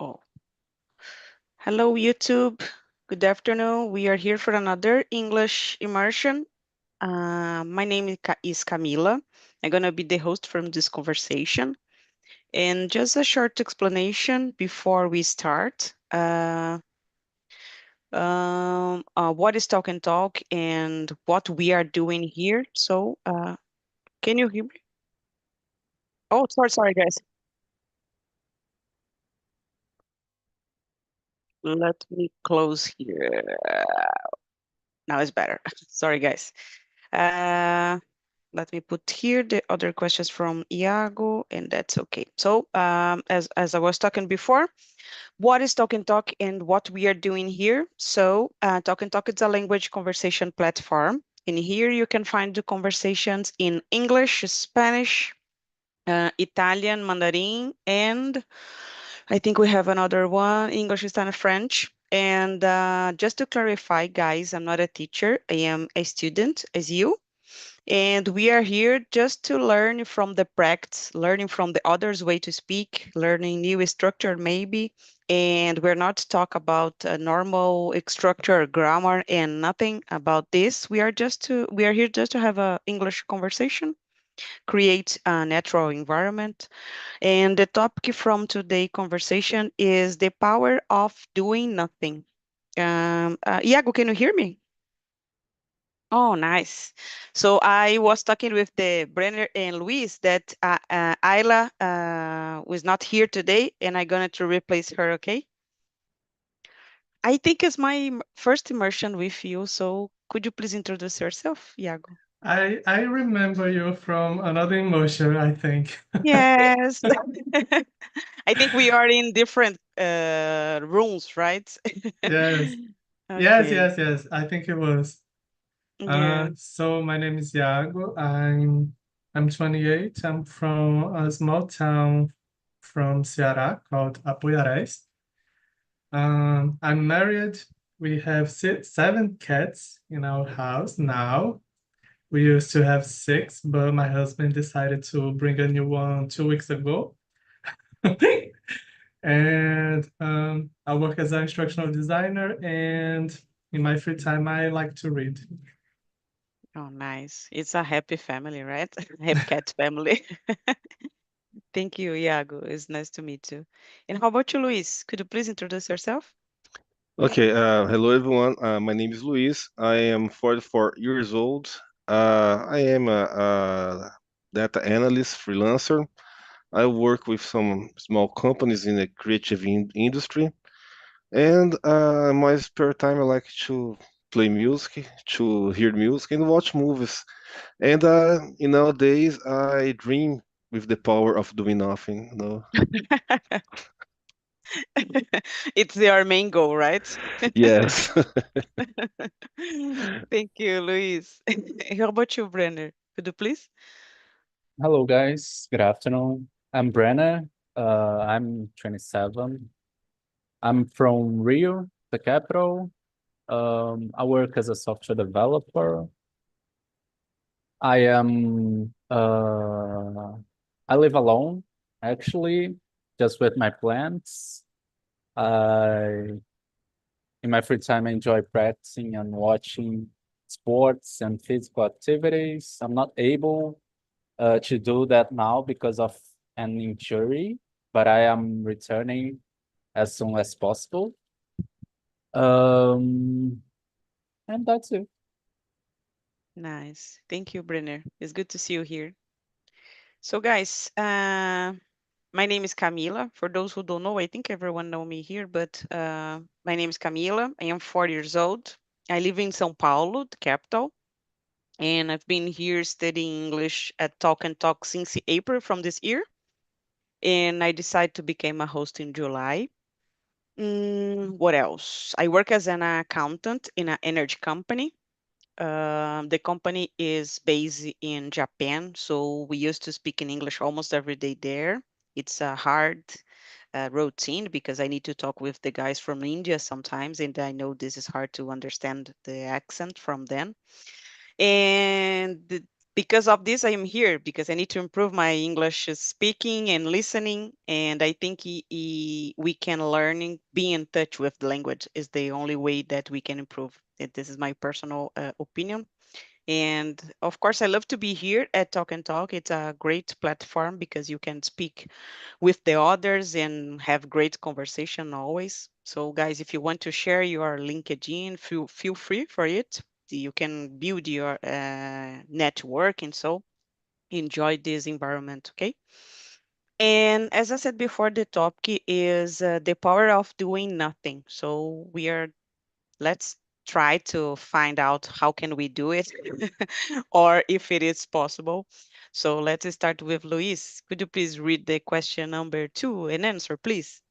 Oh, hello, YouTube. Good afternoon. We are here for another English immersion. My name is Camila. I'm going to be the host from this conversation. And just a short explanation before we start. What is Talk and Talk and what we are doing here. So, can you hear me? Oh, sorry, guys. Let me close here. Now it's better. Sorry, guys. Uh, Let me put here the other questions from Iago, and that's okay. So, as I was talking before, what is Talk and Talk and what we are doing here? So, Talk and Talk is a language conversation platform. In here, you can find the conversations in English, Spanish, Italian, Mandarin, and I think we have another one, English, Italian, French. And just to clarify, guys, I'm not a teacher. I am a student, as you. And we are here just to learn from the practice, learning from the others' way to speak, learning new structure maybe. And we're not talk about normal structure, grammar, and nothing about this. We are here just to have a English conversation, create a natural environment. And the topic from today conversation is the power of doing nothing. Iago, can you hear me? Oh, nice. So I was talking with the Brenner and Luis that Ayla was not here today, and I'm going to replace her, okay? I think it's my first immersion with you, so could you please introduce yourself, Iago? I remember you from another emotion, I think. Yes. I think we are in different rooms, right? Yes. Yes, Okay. yes, yes. I think it was. Yeah. So my name is Iago. I'm 28. I'm from a small town from Ceará called Apuiarés. I'm married. We have seven cats in our house now. We used to have six, but my husband decided to bring a new one 2 weeks ago. And I work as an instructional designer, and in my free time, I like to read. Oh, nice. It's a happy family, right? Happy cat family. Thank you, Iago. It's nice to meet you. And how about you, Luis? Could you please introduce yourself? Okay, hello everyone. My name is Luis. I am 44 years old. I am a data analyst, freelancer. I work with some small companies in the creative industry. And my spare time, I like to play music, to hear music, and watch movies. And nowadays, I dream with the power of doing nothing. It's your main goal, right? Yes. Thank you, Luis. How about you, Brenner? Could you please? Hello, guys. Good afternoon. I'm Brenna. I'm 27. I'm from Rio, the capital. I work as a software developer. I am. I live alone, actually, just with my plants. I, in my free time, I enjoy practicing and watching sports and physical activities. I'm not able to do that now because of an injury, but I am returning as soon as possible. Um, and that's it. Nice. Thank you, Brenner. It's good to see you here. So, guys, my name is Camila. For those who don't know, I think everyone know me here, but my name is Camila. I am 40 years old. I live in São Paulo, the capital, and I've been here studying English at Talk and Talk since April from this year. And I decided to become a host in July. What else? I work as an accountant in an energy company. The company is based in Japan, so we used to speak in English almost every day there. It's a hard routine because I need to talk with the guys from India sometimes, and I know this is hard to understand the accent from them. And because of this, I am here because I need to improve my English speaking and listening. And I think we can learn, be in touch with the language is the only way that we can improve. This is my personal opinion. And of course, I love to be here at Talk and Talk. It's a great platform because you can speak with the others and have great conversation always. So guys, if you want to share your LinkedIn, feel free for it. You can build your network and so enjoy this environment, okay? And as I said before, the topic is the power of doing nothing. So let's try to find out how can we do it or if it is possible. So let's start with Luis. Could you please read the question number 2 and answer, please?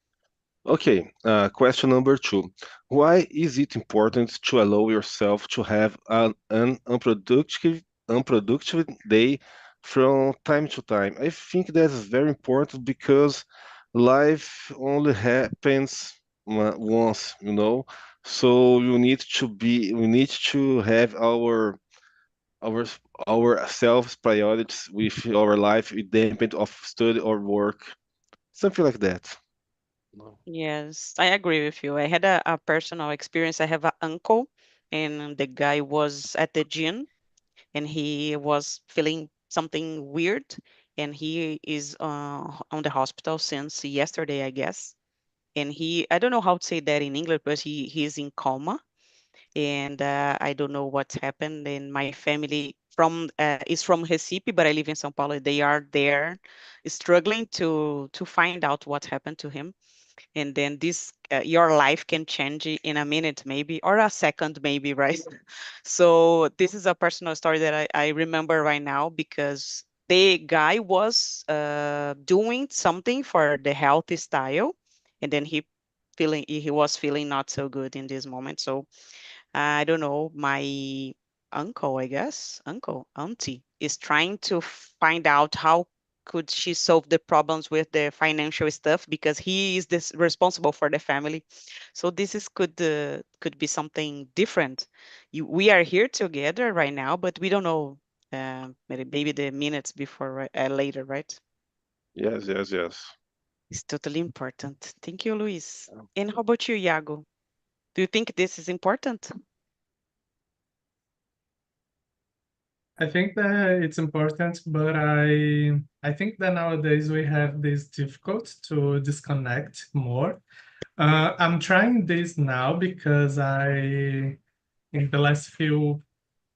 Okay, question number 2. Why is it important to allow yourself to have an unproductive day from time to time? I think that's very important because life only happens once, you know. So we need to have our our self priorities with our life independent of study or work, something like that. No. Yes, I agree with you. I had a personal experience. I have an uncle, and the guy was at the gym and he was feeling something weird, and he is on the hospital since yesterday, I guess. And I don't know how to say that in English, but he's in coma, and I don't know what's happened. And my family is from Recife, but I live in São Paulo. They are there, struggling to find out what happened to him. And then this your life can change in a minute maybe, or a second maybe, right? So this is a personal story that I remember right now because the guy was doing something for the healthy style, and then he was feeling not so good in this moment. So I don't know, my uncle, I guess, auntie, is trying to find out how could she solve the problems with the financial stuff because he is this responsible for the family. So this is could be something different. We are here together right now, but we don't know maybe the minutes before later, right? Yes, yes, yes. It's totally important. Thank you, Luis. And how about you, Iago? Do you think this is important? I think that it's important, but I think that nowadays we have this difficult to disconnect more. I'm trying this now because in the last few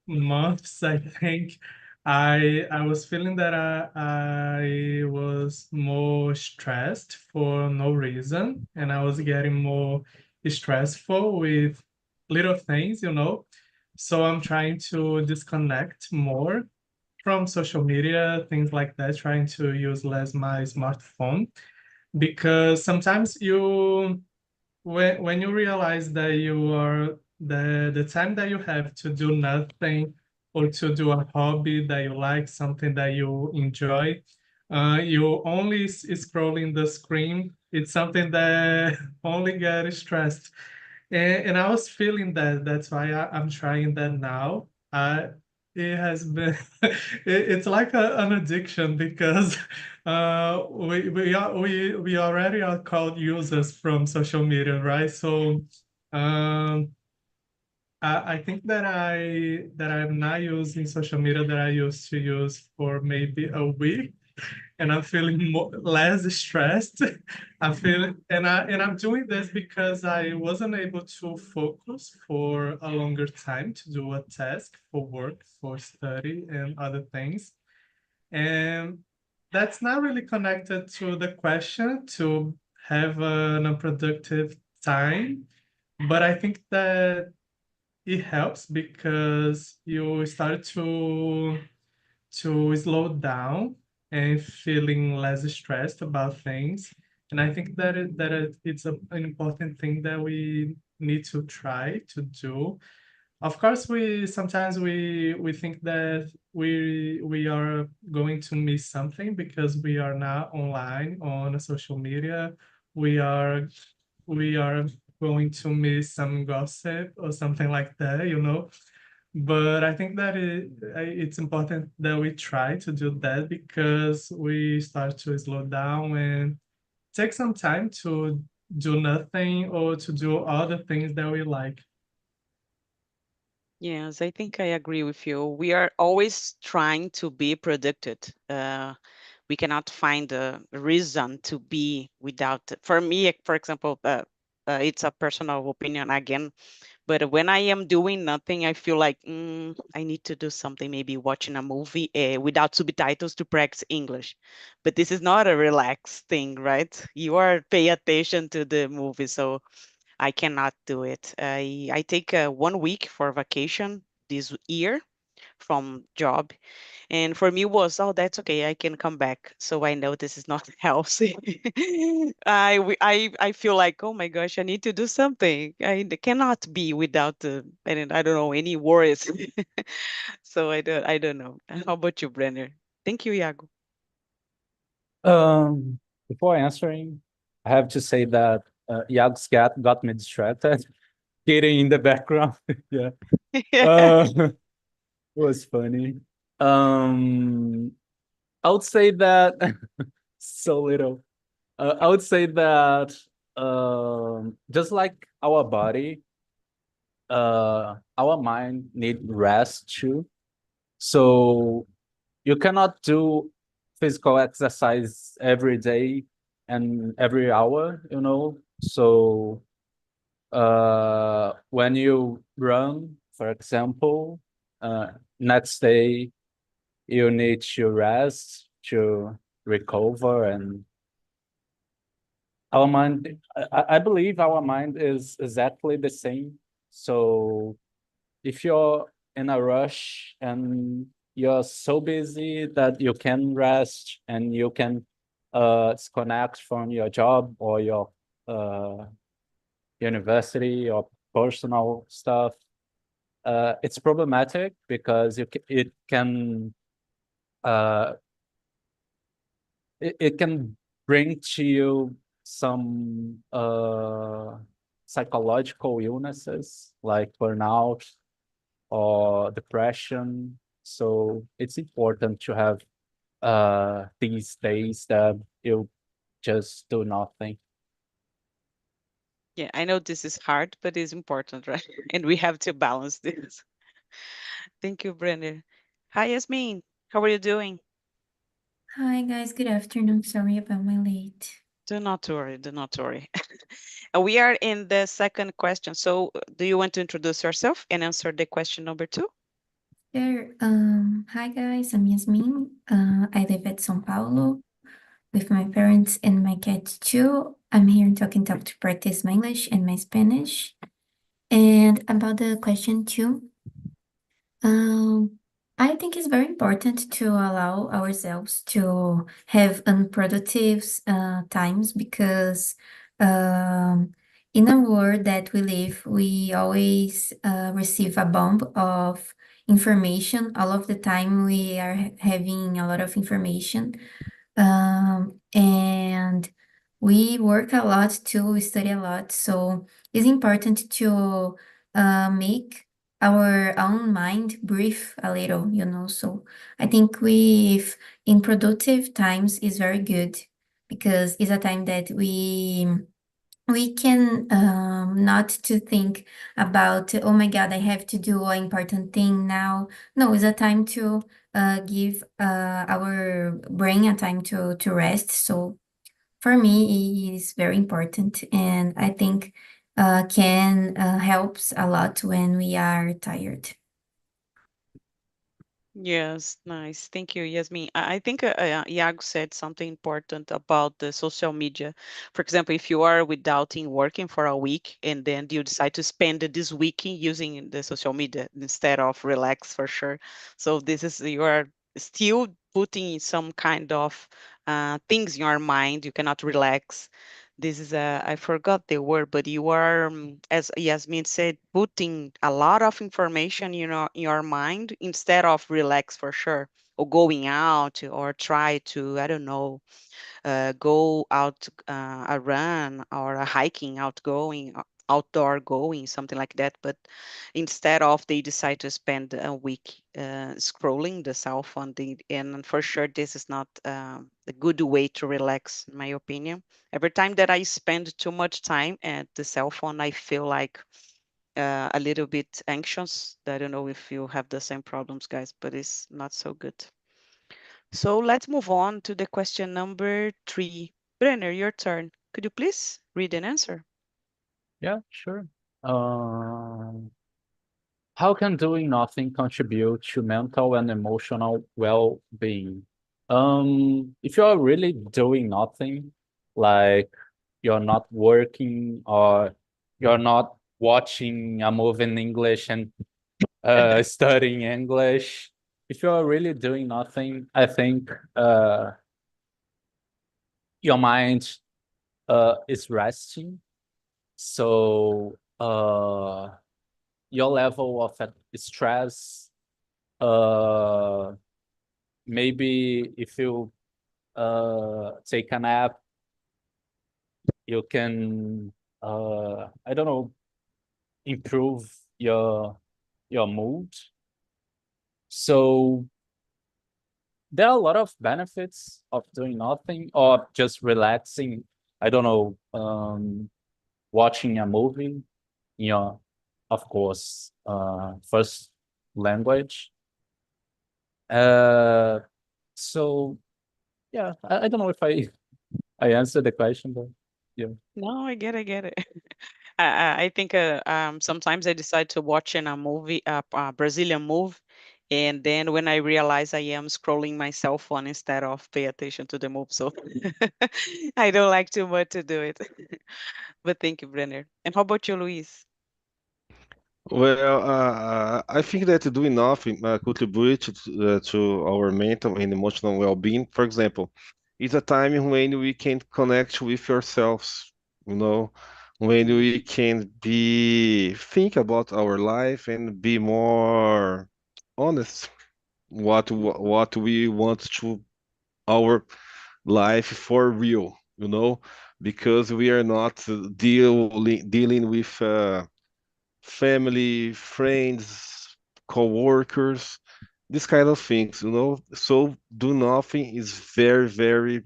months, I think I was feeling that I was more stressed for no reason, and I was getting more stressful with little things, you know. So I'm trying to disconnect more from social media, things like that, trying to use less my smartphone because sometimes when you realize that you are the time that you have to do nothing or to do a hobby that you like, something that you enjoy, you only scrolling the screen. It's something that only get stressed. And I was feeling that. That's why I'm trying that now. It has been, it's like an addiction because we already are called users from social media, right? So um, I think that I'm not using social media that I used to use for maybe a week, and I'm feeling less stressed. I'm feeling, and I'm doing this because I wasn't able to focus for a longer time to do a task for work, for study, and other things. And that's not really connected to the question to have an unproductive time. But I think that it helps because you start to slow down and feeling less stressed about things. And I think that it's an important thing that we need to try to do. Of course, we sometimes we think that we are going to miss something because we are not online on social media. We are we are going to miss some gossip or something like that, you know. But I think that it's important that we try to do that because we start to slow down and take some time to do nothing or to do all the things that we like. Yes, I think I agree with you. We are always trying to be productive. We cannot find a reason to be without. For me, for example, it's a personal opinion again, but when I am doing nothing, I feel like I need to do something, maybe watching a movie without subtitles to practice English. But this is not a relaxed thing, right? You are pay attention to the movie, so I cannot do it. I take 1 week for vacation this year from job, and for me was, oh, that's okay, I can come back. So I know this is not healthy. I feel like, oh my gosh, I need to do something. Cannot be without and I don't know, any worries. So I don't know. How about you, Brenner? Thank you, Iago. Before answering, I have to say that Iago's cat got me distracted, getting in the background. Yeah, it was funny. I would say that so little. I would say that just like our body, our mind need rest too. So you cannot do physical exercise every day and every hour, you know. So when you run, for example, next day you need to rest to recover. And our mind, I believe our mind is exactly the same. So if you're in a rush and you're so busy that you can rest and you can disconnect from your job or your uh, university or personal stuff, it's problematic because it can uh, it can bring to you some psychological illnesses like burnout or depression. So it's important to have these days that you just do nothing. Yeah, I know this is hard, but it's important, right? And we have to balance this. Thank you, Brenner. Hi, Yasmin. How are you doing? Hi guys, good afternoon. Sorry about my late. Do not worry, do not worry. We are in the second question. So do you want to introduce yourself and answer the question number 2? Sure. Hi guys, I'm Yasmin. I live at São Paulo with my parents and my cat too. I'm here in Talk and Talk to practice my English and my Spanish. And about the question 2, I think it's very important to allow ourselves to have unproductive times because in a world that we live, we always receive a bomb of information. All of the time, we are having a lot of information. And we work a lot too, we study a lot. So it's important to make our own mind breathe a little, you know. So I think in productive times is very good because it's a time that we can not to think about, oh my God, I have to do an important thing now. No, it's a time to give our brain a time to rest. So for me, it is very important, and I think can helps a lot when we are tired. Yes, nice. Thank you, Yasmin. I think Iago said something important about the social media. For example, if you are without in working for a week and then you decide to spend this week using the social media instead of relax for sure. So this is you are still putting some kind of things in your mind. You cannot relax. This is I forgot the word, but you are, as Yasmin said, putting a lot of information, in your mind instead of relax for sure, or going out or try to, I don't know, go out a run or a hiking outgoing. outdoor going, something like that. But instead of, they decide to spend a week scrolling the cell phone. And for sure, this is not a good way to relax, in my opinion. Every time that I spend too much time at the cell phone, I feel like a little bit anxious. I don't know if you have the same problems, guys, but it's not so good. So let's move on to the question number 3. Brenner, your turn. Could you please read and answer? Yeah, sure. How can doing nothing contribute to mental and emotional well-being? If you are really doing nothing, like you're not working or you're not watching a movie in English and studying English, if you are really doing nothing, I think your mind is resting. So your level of stress, maybe if you take a nap, you can I don't know, improve your mood. So there are a lot of benefits of doing nothing or just relaxing. I don't know, watching a movie in your, of course, first language. So yeah, I don't know if I answered the question, but yeah. No, I get it. I think sometimes I decide to watch in a movie, a Brazilian movie, and then when I realize I am scrolling my cell phone instead of pay attention to the movie, so I don't like too much to do it. But thank you, Brenner. And how about you, Luis? Well, I think that doing nothing contributes to our mental and emotional well-being. For example, it's a time when we can connect with ourselves, you know, when we can be think about our life and be more honest what we want to our life for real, because we are not dealing with family, friends, co-workers, this kind of things. So do nothing is very, very,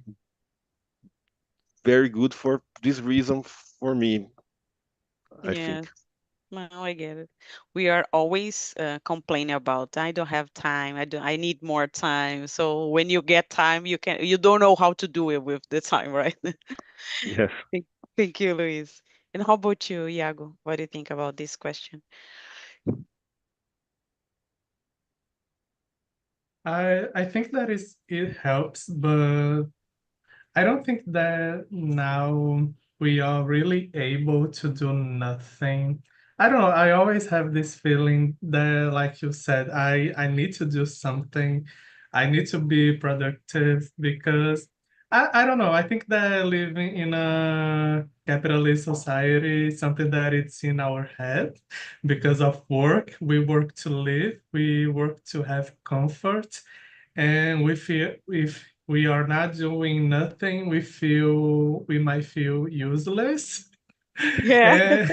very good for this reason for me, I Yes, think. no, I get it. We are always complaining about, I don't have time. I need more time. So when you get time, you don't know how to do it with the time, right? Yes. Thank, thank you, Luis. And how about you, Iago? What do you think about this question? I think that it helps, but I don't think that now we are really able to do nothing. I don't know. I always have this feeling that, like you said, I need to do something. I need to be productive because I don't know. I think that living in a capitalist society is something that it's in our head because of work. We work to live. We work to have comfort, and we feel if we are not doing nothing, we might feel useless. Yeah.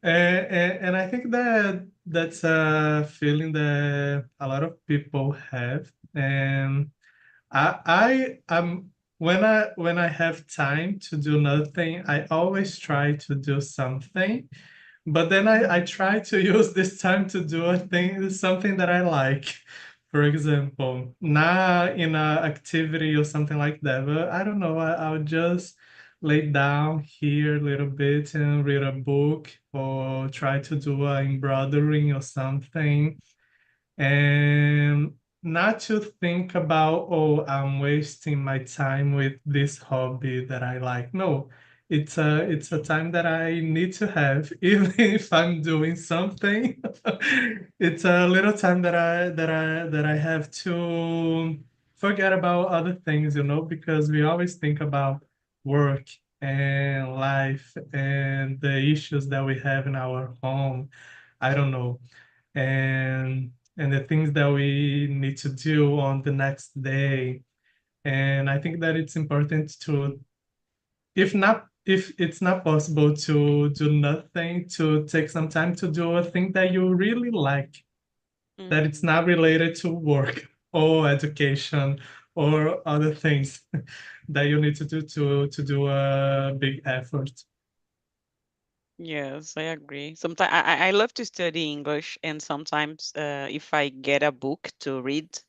and, and I think that that's a feeling that a lot of people have. And I am when I have time to do nothing, I always try to do something, but then I try to use this time to do something that I like. For example, not in a activity or something like that, but I don't know, I'll just lay down here a little bit and read a book or try to do a embroidering or something, and not to think about, oh, I'm wasting my time with this hobby that I like. No, it's a time that I need to have, even if I'm doing something. It's a little time that I have to forget about other things, because we always think about work and life and the issues that we have in our home. I don't know, and the things that we need to do on the next day. And I think that it's important to, if it's not possible to do nothing, to take some time to do a thing that you really like, that it's not related to work or education or other things that you need to do to do a big effort. Yes, I agree. Sometimes I love to study English, and sometimes if I get a book to read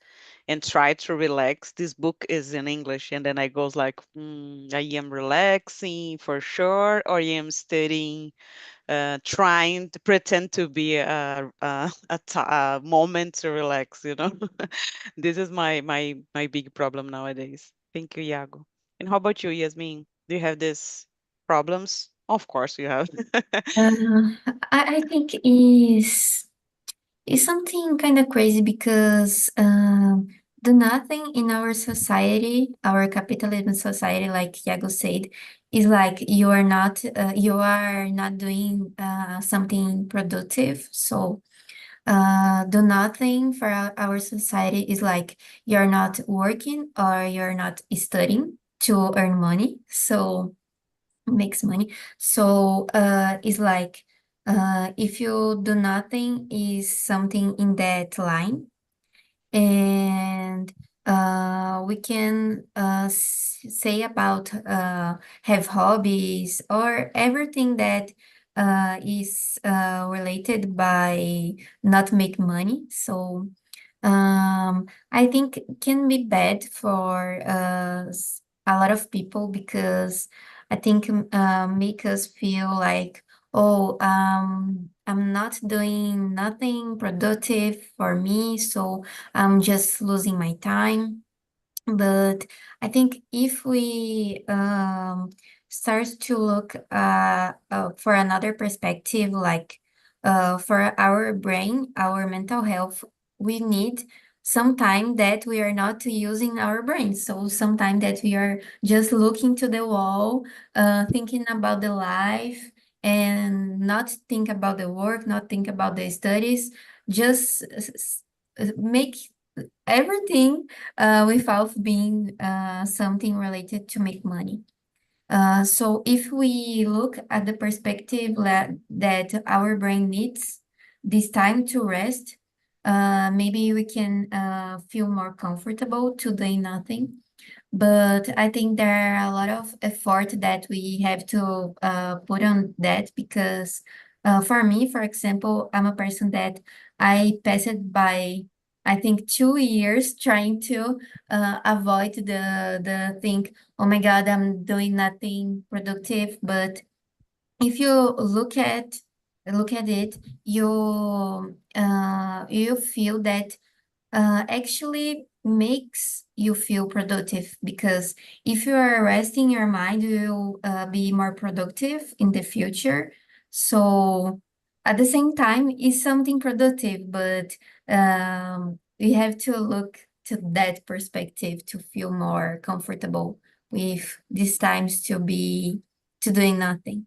and try to relax, this book is in English, and then I goes like, I am relaxing for sure, or I am studying, trying to pretend to be a moment to relax, you know. This is my big problem nowadays. Thank you, Iago. And how about you, Yasmin? Do you have these problems? Of course you have. I think is something kind of crazy because the nothing in our society, our capitalism society, like Iago said, is like you are not doing something productive. So do nothing for our society is like you're not working or you're not studying to earn money. So makes money. So it's like if you do nothing is something in that line. And we can say about have hobbies or everything that is related by not make money. So I think it can be bad for a lot of people because I think make us feel like, oh, I'm not doing nothing productive for me, so I'm just losing my time. But I think if we start to look for another perspective, like for our brain, our mental health, we need some time that we are not using our brain. So some time that we are just looking to the wall, thinking about the life and not think about the work, not think about the studies, just make everything without being something related to make money. So if we look at the perspective that our brain needs this time to rest, maybe we can feel more comfortable to doing nothing. But I think there are a lot of effort that we have to put on that because for me, for example, I'm a person that I passed by, I think, 2 years trying to avoid the think, oh my God, I'm doing nothing productive. But if you look at it, you feel that actually makes you feel productive because if you are resting your mind, you will be more productive in the future. So at the same time, it's something productive, but we have to look to that perspective to feel more comfortable with these times to doing nothing.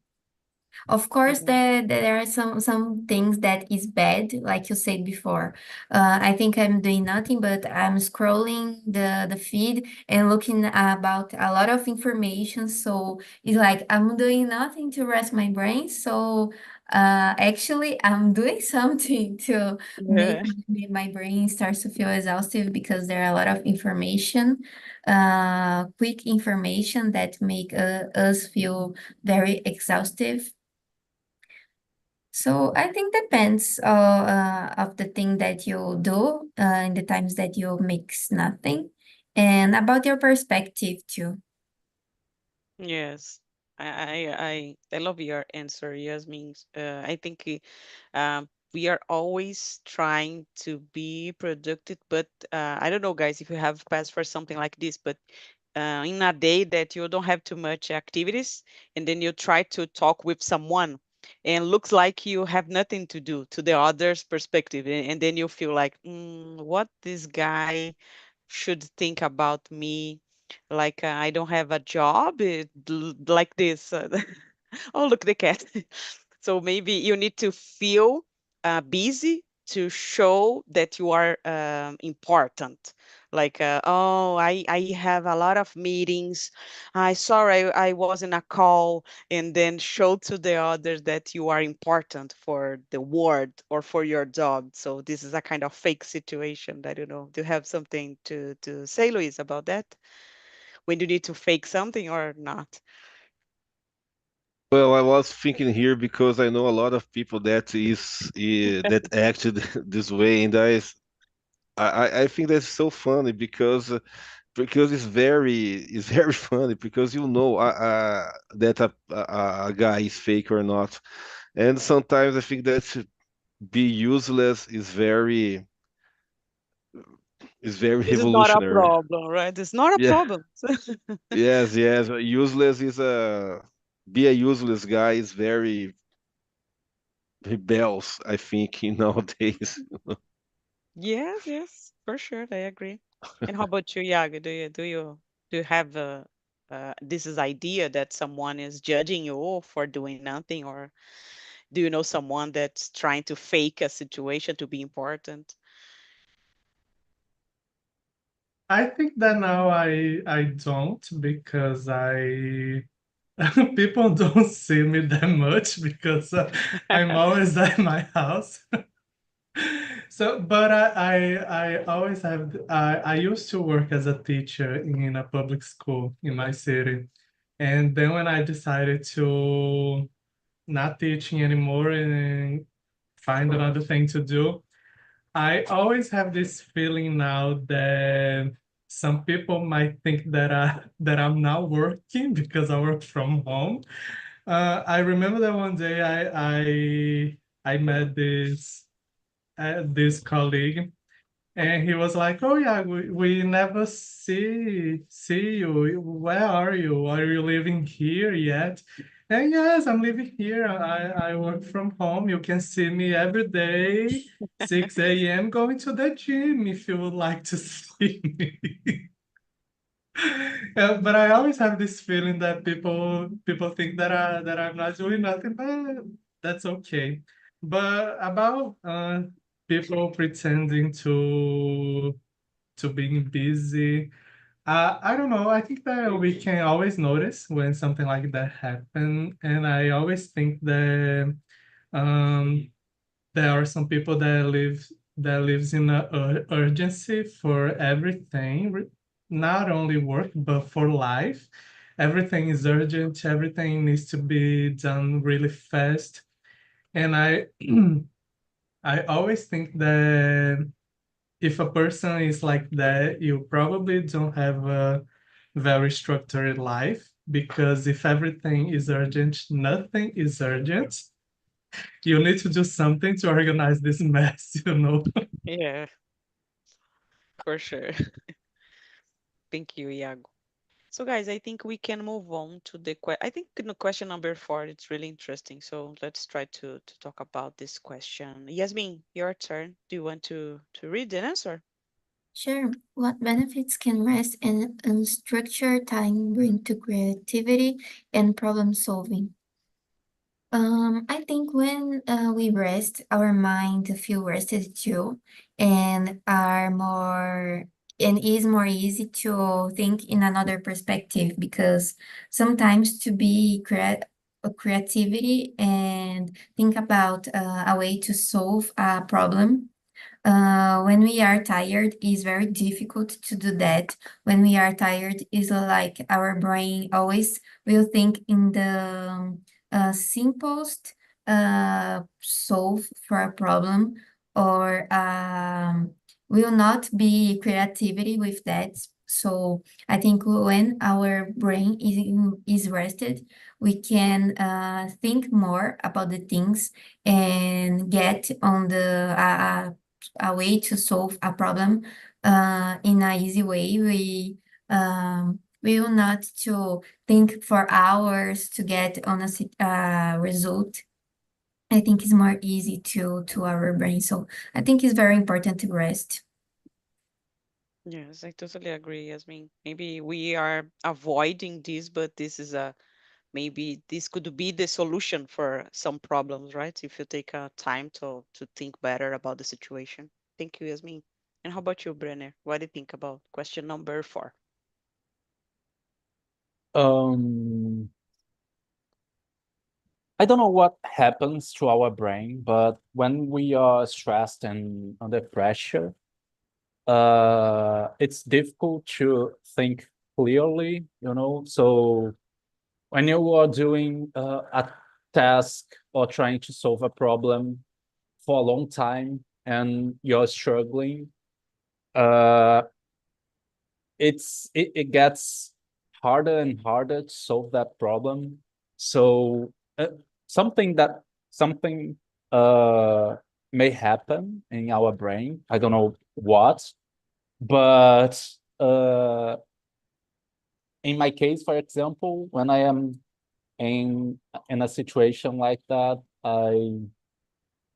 Of course, there are some things that is bad, like you said before. I think I'm doing nothing, but I'm scrolling the feed and looking about a lot of information. So it's like I'm doing nothing to rest my brain. So actually, I'm doing something to make Yeah. my brain starts to feel exhausted because there are a lot of information, quick information that make us feel very exhaustive. So I think depends of the thing that you do in the times that you mix nothing and about your perspective too. Yes. I love your answer, Yasmin. I think we are always trying to be productive, but I don't know, guys, if you have passed for something like this, but in a day that you don't have too much activities, and then you try to talk with someone, and looks like you have nothing to do to the other's perspective, and then you feel like, what this guy should think about me, like I don't have a job, like this. Oh, look, the cat. So maybe you need to feel busy to show that you are important. Like, oh, I have a lot of meetings. I sorry, I was in a call, and then show to the others that you are important for the word or for your job. So this is a kind of fake situation. I don't know. Do you have something to say, Luis, about that? When you need to fake something or not? Well, I was thinking here because I know a lot of people that that acted this way, and I think that's so funny because it's very funny because that a guy is fake or not, and sometimes I think that be useless is very This is not a revolutionary. problem, right? It's not a Yeah, problem. yes. Useless is a be a useless guy is very rebels, I think, nowadays. Yes, yes, for sure. I agree. And how about you, Yaga? Do you have this is idea that someone is judging you for doing nothing, or do you know someone that's trying to fake a situation to be important? I think that now I don't because I people don't see me that much because I'm always at my house. So, but I always have, I used to work as a teacher in a public school in my city. And then when I decided to not teaching anymore and find another thing to do, I always have this feeling now that some people might think that I'm not working because I work from home. I remember that one day I met this colleague, and he was like, "Oh yeah, we never see you. Where are you? Are you living here yet?" And yes, I'm living here. I work from home. You can see me every day, 6 a.m. going to the gym if you would like to see me. Yeah, but I always have this feeling that people think that I'm not doing nothing, but that's okay. But about people pretending to being busy, I don't know. I think that we can always notice when something like that happen, and I always think that um, there are some people that lives in a urgency for everything, not only work but for life. Everything is urgent. Everything needs to be done really fast, and I I always think that if a person is like that, you probably don't have a very structured life, because if everything is urgent, nothing is urgent. You need to do something to organize this mess, you know? Yeah, for sure. Thank you, Iago. So, guys, I think we can move on to I think question number 4, it's really interesting. So let's try to talk about this question. Yasmin, your turn. Do you want to read the answer? Sure. What benefits can rest and unstructured time bring to creativity and problem solving? I think when we rest, our mind feel rested too, and are more and is more easy to think in another perspective, because sometimes to be creativity and think about a way to solve a problem when we are tired, it's very difficult to do that. When we are tired, is like our brain always will think in the simplest solve for a problem, or will not be creativity with that. So I think when our brain is rested, we can think more about the things and get on a way to solve a problem in a easy way. We will not to think for hours to get on a result. I think it's more easy to our brain. So I think it's very important to rest. Yes, I totally agree, Yasmin. Maybe we are avoiding this, but this is a maybe this could be the solution for some problems, right? If you take time to think better about the situation. Thank you, Yasmin. And how about you, Brenner? What do you think about question number 4? I don't know what happens to our brain, but when we are stressed and under pressure, it's difficult to think clearly, you know. So when you are doing a task or trying to solve a problem for a long time and you're struggling, it gets harder and harder to solve that problem. So something uh may happen in our brain. I don't know what, but in my case, for example, when I am in a situation like that, I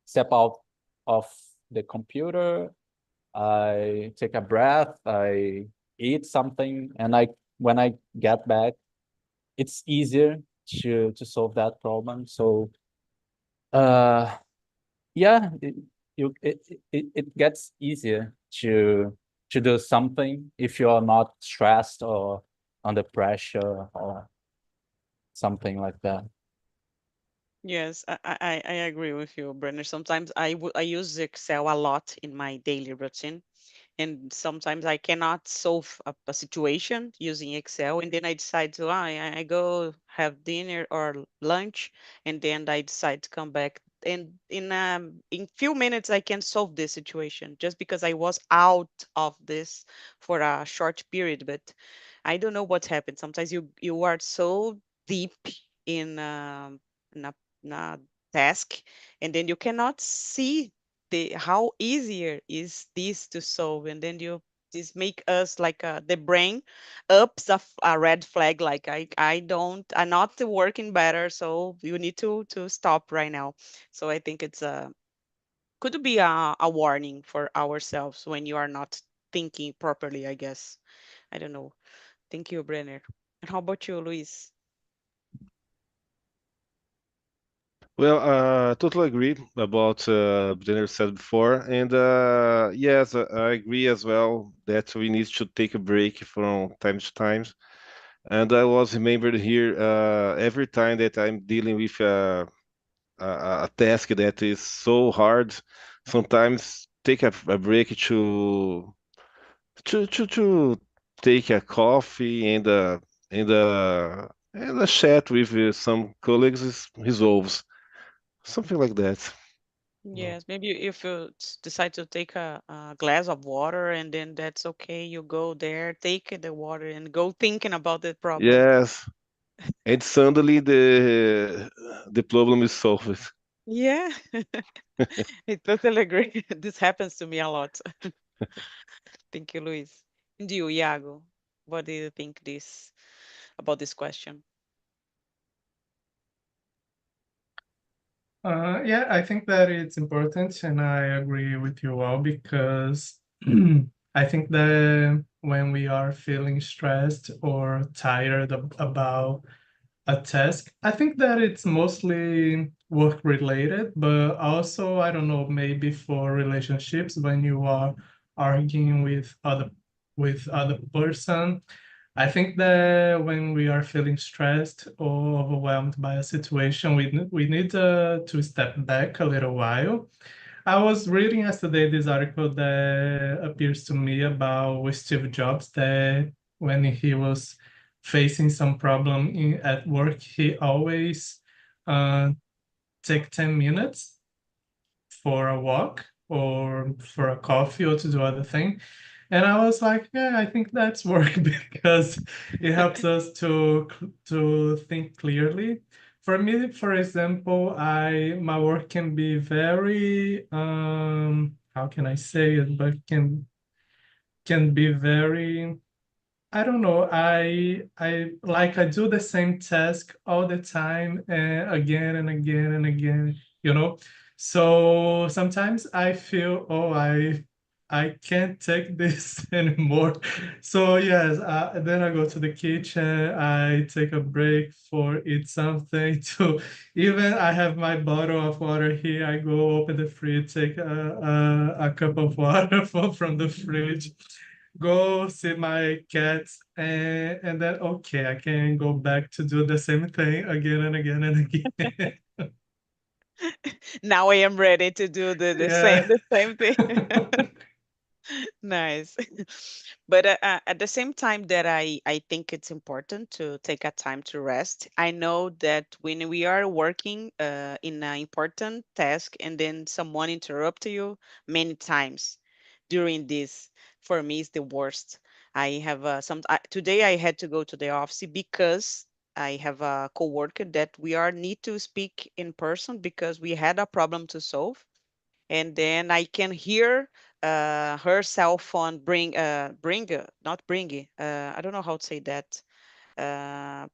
step out of the computer, I take a breath, I eat something, and when I get back, it's easier to solve that problem. So yeah, it gets easier to do something if you are not stressed or under pressure or something like that. Yes, I agree with you, Brenner. Sometimes I use Excel a lot in my daily routine, and sometimes I cannot solve a situation using Excel, and then I decide to I go have dinner or lunch, and then I decide to come back, and in few minutes I can solve this situation just because I was out of this for a short period. But I don't know what happened. Sometimes you are so deep in in a, in a task, and then you cannot see the how easier is this to solve, and then you this make us like the brain ups a red flag, like I'm not working better, so you need to stop right now. So I think it's a could be a warning for ourselves when you are not thinking properly, I guess. I don't know. Thank you, Brenner. And how about you, Luis? Well, totally agree about Brenner said before, and yes, I agree as well that we need to take a break from time to time. And I was remembered here every time that I'm dealing with a task that is so hard, sometimes take a break to take a coffee and a chat with some colleagues resolves something like that. Yes, maybe if you decide to take a glass of water, and then that's okay. You go there, take the water, and go thinking about the problem. Yes, and suddenly the problem is solved. Yeah, I totally agree. This happens to me a lot. Thank you, Luis. And you, Iago, what do you think this about this question? Yeah, I think that it's important, and I agree with you all because I think that when we are feeling stressed or tired about a task, I think that it's mostly work related, but also, I don't know, maybe for relationships when you are arguing with other person. I think that when we are feeling stressed or overwhelmed by a situation, we need to step back a little while. I was reading yesterday this article that appears to me about Steve Jobs, that when he was facing some problem at work, he always uh, take 10 minutes for a walk or for a coffee or to do other thing. And I was like, yeah, I think that's work because it helps us to think clearly. For me, for example, I my work can be very how can I say it, but can be very, I don't know. I do the same task all the time, again and again and again, you know. So sometimes I feel, oh, I can't take this anymore. So yes, then I go to the kitchen, I take a break for eat something to, even I have my bottle of water here, I go open the fridge, take a cup of water from the fridge, go see my cats, and then, okay, I can go back to do the same thing again and again and again. Now I am ready to do the Yeah. same thing. Nice. But at the same time that I think it's important to take a time to rest, I know that when we are working in an important task and then someone interrupt you many times during this, for me is the worst. I have today I had to go to the office because I have a coworker that we are need to speak in person because we had a problem to solve, and then I can hear her cell phone not bring, I don't know how to say that, uh,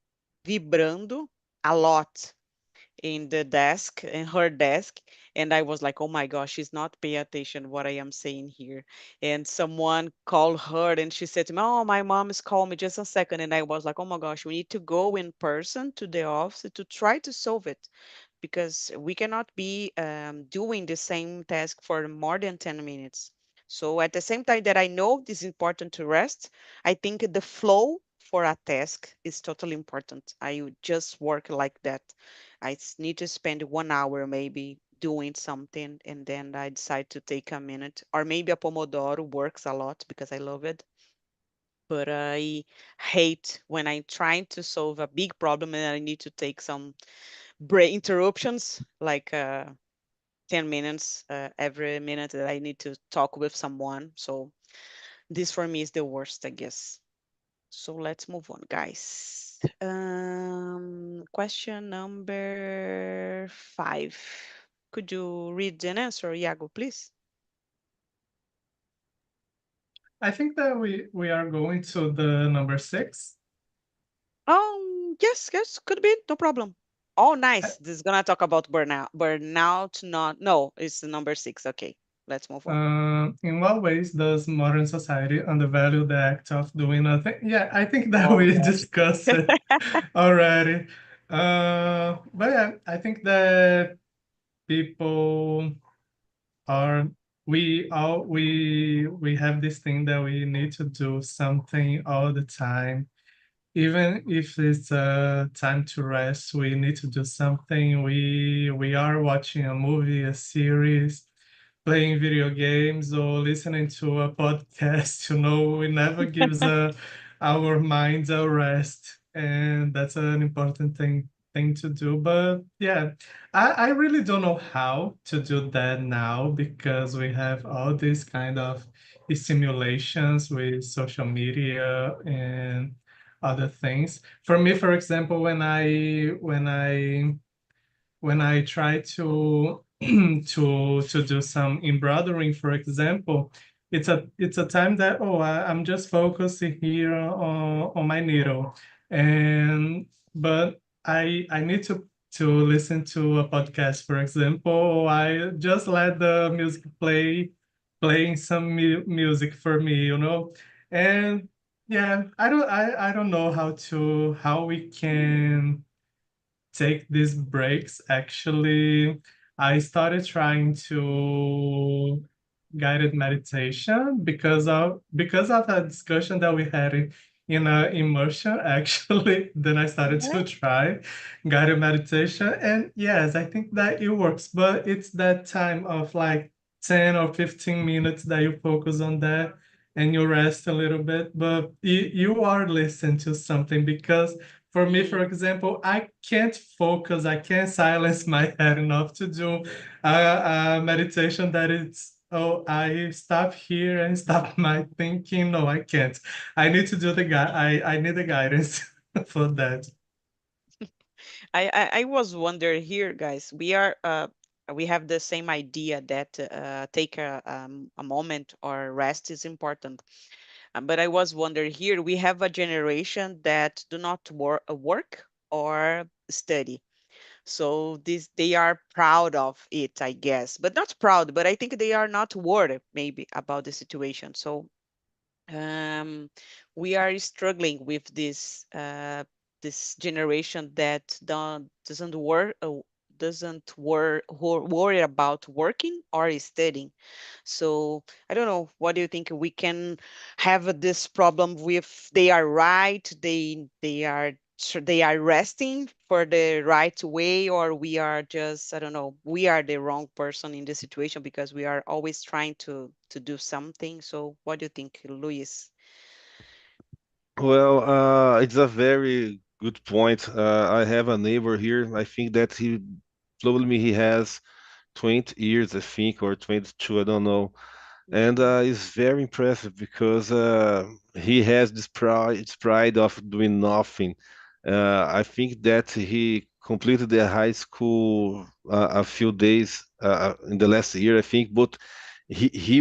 vibrando a lot in the desk, in her desk. And I was like, oh my gosh, she's not paying attention what I am saying here. And someone called her and she said to me, oh, my mom is calling me, just a second. And I was like, oh my gosh, we need to go in person to the office to try to solve it, because we cannot be doing the same task for more than 10 minutes. So at the same time that I know this is important to rest, I think the flow for a task is totally important. I would just work like that. Need to spend 1 hour maybe doing something, and then I decide to take a minute, or maybe a Pomodoro works a lot because I love it. But I hate when I'm trying to solve a big problem and I need to take some break interruptions, like 10 minutes every minute that I need to talk with someone. So this for me is the worst, I guess. So let's move on, guys. Question number 5. Could you read the answer, Iago, please? I think that we are going to the number 6. Yes, could be, no problem. Oh, Uh, nice. This is gonna talk about burnout. Burnout, not, no, it's the number 6. Okay, let's move on. In what ways does modern society undervalue the act of doing nothing? Yeah, I think that Oh, we gosh. discussed it already. But yeah, I think that people are we have this thing that we need to do something all the time. Even if it's time to rest, we need to do something. We are watching a movie, a series, playing video games, or listening to a podcast. It never gives our minds a rest, and that's an important thing to do. But yeah, I really don't know how to do that now because we have all these kind of stimulations with social media and other things. For me, for example, when I try to to do some embroidering, for example, it's a time that, I'm just focusing here on my needle, and but I need to listen to a podcast, for example, or I just let the music playing some music for me. And yeah, I don't know how we can take these breaks. Actually, I started trying to guided meditation because of a discussion that we had in a immersion, actually. Then I started Yeah. to try guided meditation, and yes, I think that it works, but it's that time of like 10 or 15 minutes that you focus on that and you rest a little bit, but you are listening to something. Because for me, for Mm. example, I can't focus, I can't silence my head enough to do a meditation that it's, I stop here and stop my thinking. No, I can't. I need to do the I need the guidance for that. I was wondering here, guys. We have the same idea that take a moment or rest is important. But I was wondering here, we have a generation that do not work or study. So this they are proud of it, I guess, but not proud, but I think they are not worried maybe about the situation. So um, we are struggling with this generation that doesn't worry about working or studying. So I don't know. What do you think? We can have this problem with they are right, they are resting for the right way, or we are just, I don't know, we are the wrong person in the situation because we are always trying to do something. So what do you think, Luis? Well, it's a very good point. I have a neighbor here. I think that he told me he has 20 years, I think, or 22, I don't know. And Mhm. it's very impressive because he has this pride of doing nothing. I think that he completed the high school a few days in the last year, I think, but he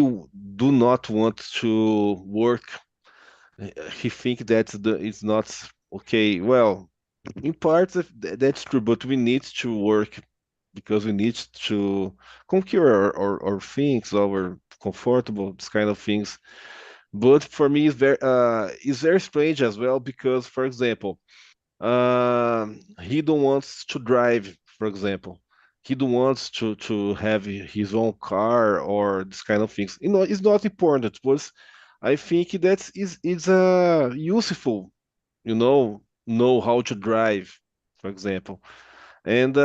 do not want to work. He think that it's not okay. Well, in part that's true, but we need to work because we need to conquer our things, our comfortable, this kind of things. But for me, it's very strange as well because, for example, he don't wants to drive, for example. He don't wants to have his own car or this kind of things. You know, it's not important, but I think that is useful, know how to drive, for example. And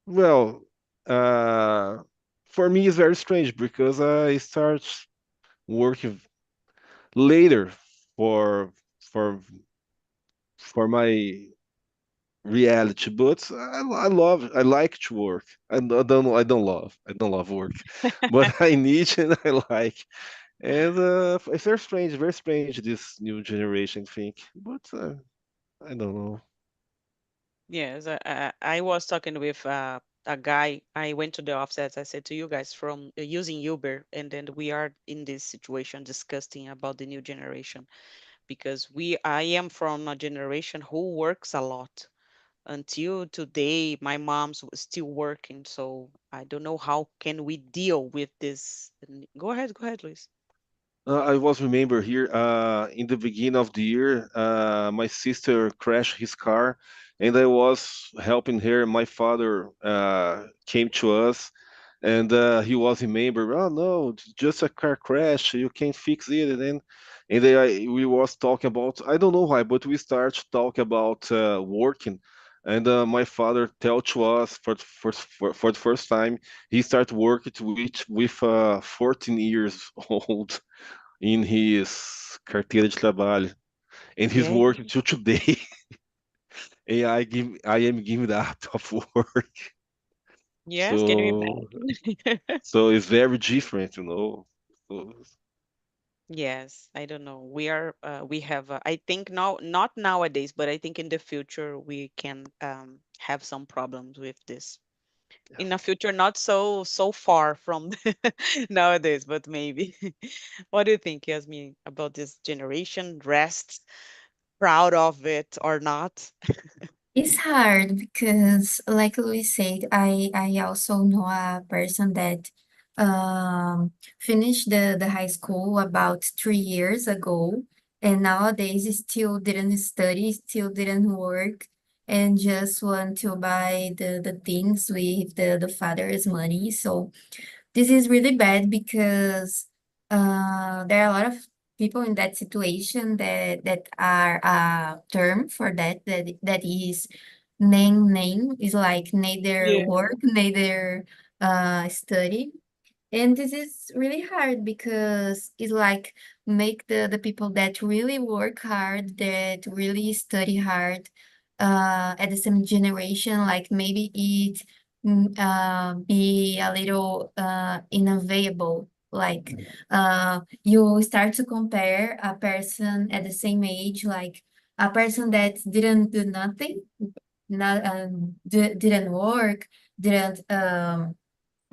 well, uh, for me, it's very strange because I start working later for for for my reality, but I like to work. I don't love work, but I need and I like. And it's very strange this new generation thing. But I don't know. Yes, I was talking with a guy. I went to the office, as I said to you guys, from using Uber, and then we are in this situation discussing about the new generation because I am from a generation who works a lot. Until today, my mom's still working, so I don't know how can we deal with this. Go ahead, Luis. I was remember here in the beginning of the year, my sister crashed his car, and I was helping her. My father came to us, and he was remember. Oh no, it's just a car crash. You can fix it, we was talking about. I don't know why, but we start to talk about working, and my father tell to us for the first time he started working with 14 years old in his carteira de trabalho, and he's Yeah, working till today. And I am giving up of work. yes, can you So imagine? so it's very different, you know. So, Yes, I don't know. We have, I think now, not nowadays, but I think in the future we can have some problems with this. In a future not so far from nowadays, but maybe. What do you think, Yasmin, about this generation? Rest, proud of it or not? It's hard because, like Louis said, I also know a person that finished the high school about 3 years ago, and nowadays he still didn't study, still didn't work, and just want to buy the things with the father's money. So this is really bad because there are a lot of people in that situation that are a term for that is name is like neither Yeah. work neither study, and this is really hard because it's like make the people that really work hard, that really study hard, at the same generation, like maybe it be a little inavailable. Like you start to compare a person at the same age, like a person that didn't do nothing, not didn't work, didn't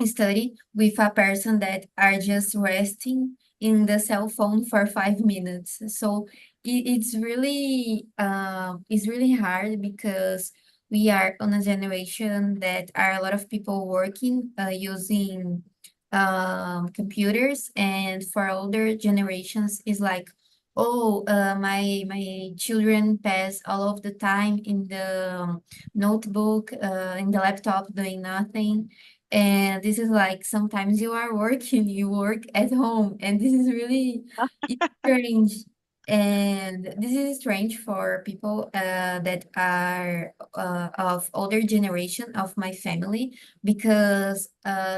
study with a person that are just resting in the cell phone for 5 minutes. So it's really hard because we are on a generation that are a lot of people working using computers, and for older generations is like, oh, my children pass all of the time in the notebook, in the laptop doing nothing. And this is like sometimes you are working, you work at home, and this is really strange. And this is strange for people that are of older generation of my family, because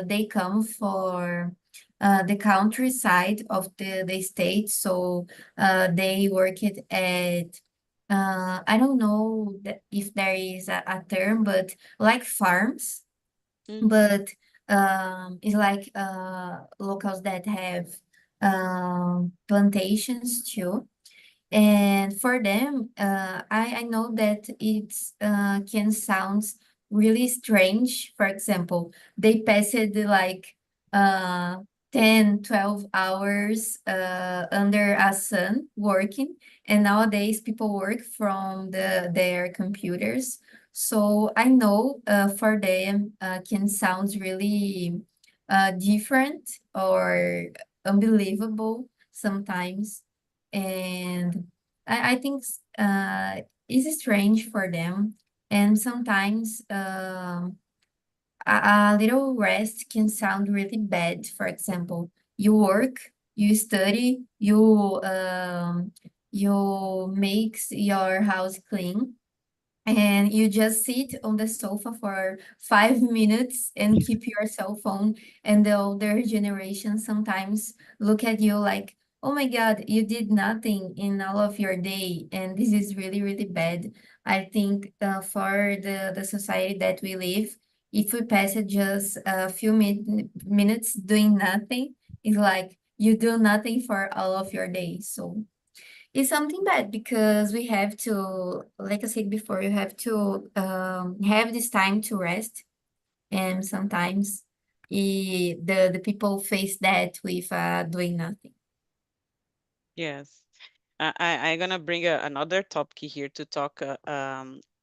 they come for the countryside of the state. So they work it at I don't know if there is a term, but like farms, but it's like locals that have plantations too. And for them, I know that it's can sound really strange. For example, they passed like uh, 10, 12 hours under a sun working, and nowadays people work from their computers. So I know for them can sound really different or unbelievable sometimes. And I think it's strange for them. And sometimes a little rest can sound really bad. For example, you work, you study, you makes your house clean, and you just sit on the sofa for 5 minutes and keep your cell phone. And the older generation sometimes look at you like, oh my God, you did nothing in all of your day. And this is really, really bad. I think for the society that we live, if we pass it just a few minutes doing nothing, it's like you do nothing for all of your day. So it's something bad, because we have to, like I said before, you have to have this time to rest. And sometimes the people face that with doing nothing. Yes. I'm gonna bring another topic here to talk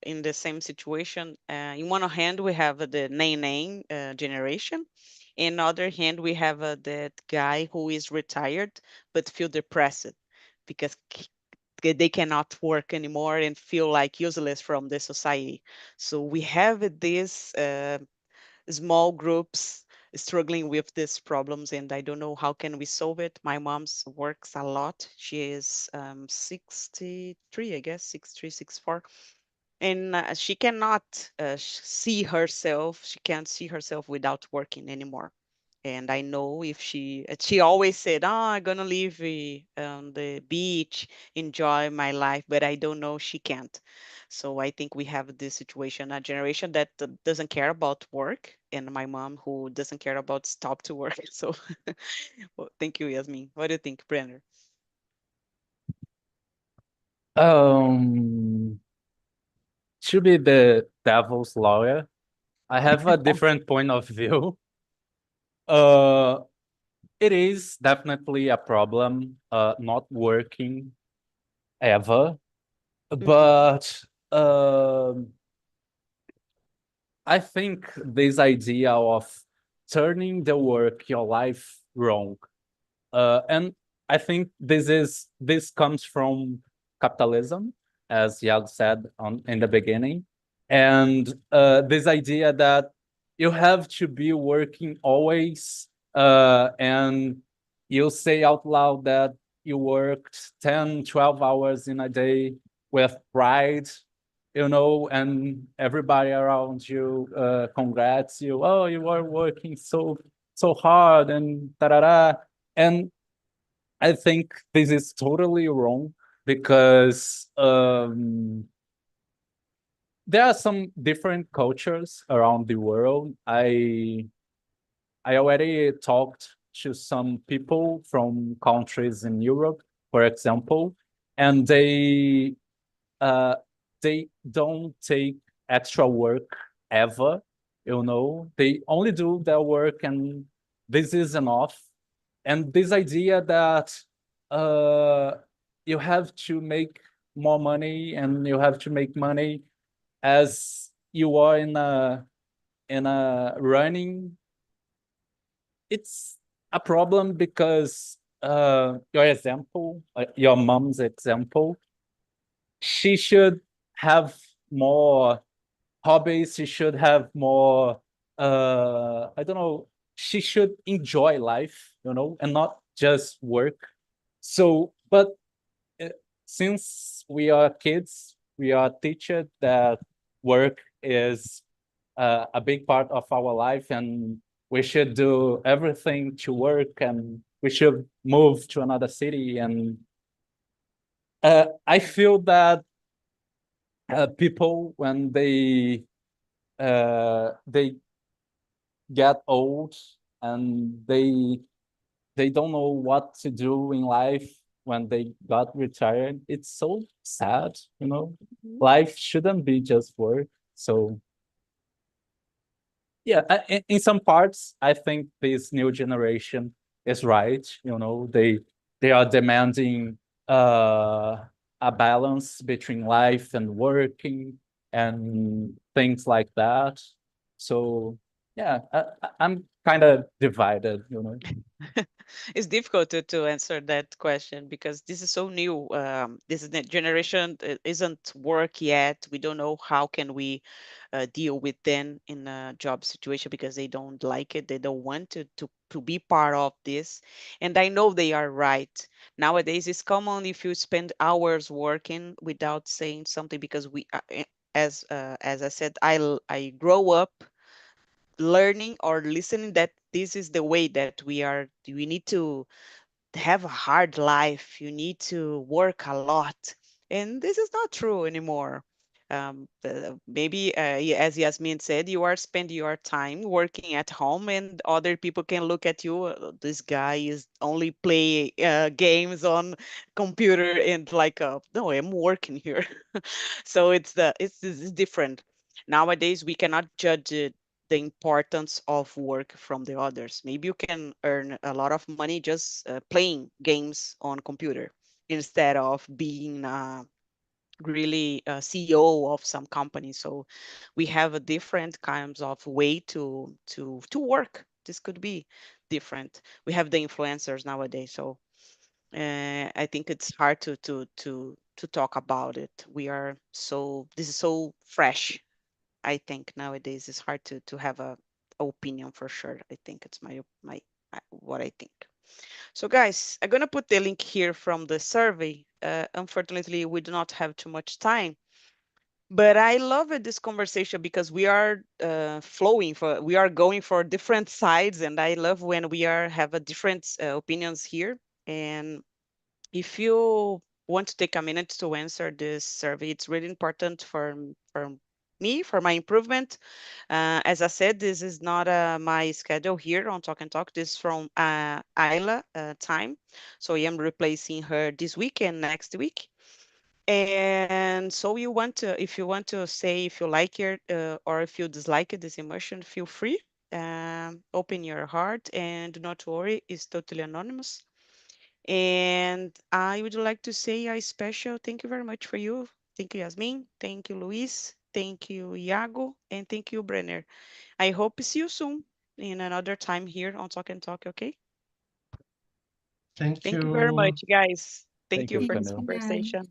in the same situation. In one hand, we have the name generation. In other hand, we have that guy who is retired but feel depressed because they cannot work anymore and feel like useless from the society. So we have this small groups struggling with these problems, and I don't know how can we solve it. My mom's works a lot. She is 63, I guess, 63, 64, and she cannot see herself. She can't see herself without working anymore. And I know if she always said, "Oh, I'm gonna live on the beach, enjoy my life," but I don't know, she can't. So I think we have this situation, a generation that doesn't care about work, and my mom who doesn't care about stop to work. So, well, thank you, Yasmin. What do you think, Brenner? To be the devil's lawyer, I have a different point of view. Uh, it is definitely a problem, not working ever, but I think this idea of turning the work, your life wrong, and I think this comes from capitalism, as Yago said in the beginning, and this idea that you have to be working always, and you say out loud that you worked 10, 12 hours in a day with pride, and everybody around you congrats you. Oh, you are working so hard and da da da. And I think this is totally wrong, because there are some different cultures around the world. I already talked to some people from countries in Europe, for example, and uh, they don't take extra work ever. They only do their work, and this is enough. And this idea that uh, you have to make more money, and you have to make money as you are in a running, it's a problem because your example, your mom's example, she should have more hobbies, she should have more I don't know, she should enjoy life, and not just work. So, but uh, since we are kids, we are teachers that work is a big part of our life, and we should do everything to work, and we should move to another city. And I feel that people, when they get old and they don't know what to do in life when they got retired, it's so sad. Life shouldn't be just work. So yeah, in some parts, I think this new generation is right. They are demanding a balance between life and working and things like that. So yeah, I'm kind of divided. It's difficult to answer that question because this is so new. This is the generation isn't work yet. We don't know how can we deal with them in a job situation because they don't like it. They don't want to be part of this. And I know they are right. Nowadays, it's common if you spend hours working without saying something because as I said, I grow up learning or listening that this is the way that we need to have a hard life. You need to work a lot. And this is not true anymore. Maybe, as Yasmin said, you are spending your time working at home, and other people can look at you. This guy is only play games on computer, and like, no, I'm working here. So it's different. Nowadays, we cannot judge the importance of work from the others. Maybe you can earn a lot of money just playing games on computer instead of being really a CEO of some company. So we have a different kinds of way to work. This could be different. We have the influencers nowadays, so I think it's hard to talk about it. This is so fresh. I think nowadays it's hard to have a opinion for sure. I think it's my what I think. So guys, I'm gonna put the link here from the survey. Unfortunately, we do not have too much time, but I love this conversation because we are we are going for different sides, and I love when we have a different opinions here. And if you want to take a minute to answer this survey, it's really important for me, for my improvement. As I said, this is not my schedule here on Talk and Talk. This is from Ayla time. So I am replacing her this week and next week. And so if you want to say if you like it or if you dislike it, this immersion, feel free. Open your heart and do not worry, it's totally anonymous. And I would like to say a special thank you very much for you. Thank you, Yasmin. Thank you, Luis. Thank you, Iago. And thank you, Brenner. I hope to see you soon in another time here on Talk and Talk, okay? Thank Thank you very you. much, guys. Thank Thank you you, for Thank this Camille. you, guys. conversation.